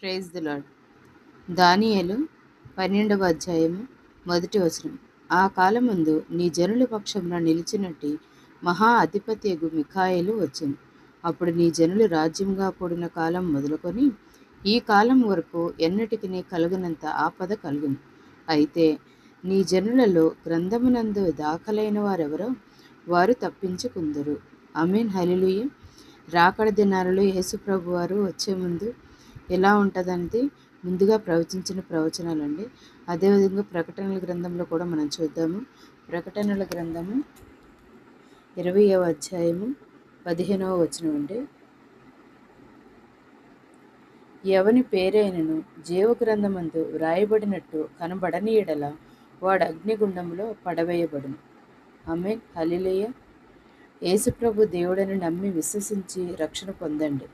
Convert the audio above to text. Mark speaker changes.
Speaker 1: Praise the lord. దానియేలు 12వ అధ్యాయము 1 వచనం. ఆ కాలమందు నీ జనుల పక్షమున నిలిచినట్టి మహా అధిపత్యగు మిఖాయేలు వచ్చెను. అప్పుడు నీ జనులు రాజ్యంగా కూడిన కాలం మొదలుకొని ఈ కాలం వరకు ఎన్నటికి కలుగునంత ఆపద కలుగును. అయితే నీ జనులలో గ్రంథమునందు దాఖలైన వారెవరో వారు తప్పించుకుందరు. ఆమేన్. హల్లెలూయా. రాకడ దినాలలో యేసు ప్రభు వారు వచ్చే ముందు ఎలా ఉంటుందనేది ముందుగా ప్రవచించిన ప్రవచనాలండి. అదేవిధంగా ప్రకటనల గ్రంథంలో కూడా మనం చూద్దాము. ప్రకటనల గ్రంథము 20వ అధ్యాయము 15వ వచనం అండి. ఎవని పేరైనను జీవగ్రంథమందు వ్రాయబడినట్టు కనబడని ఎడల వాడు అగ్నిగుండంలో పడవేయబడును. ఆమేన్. హల్లెలూయా. యేసుప్రభు దేవుడని నమ్మి విశ్వసించి రక్షణ పొందండి.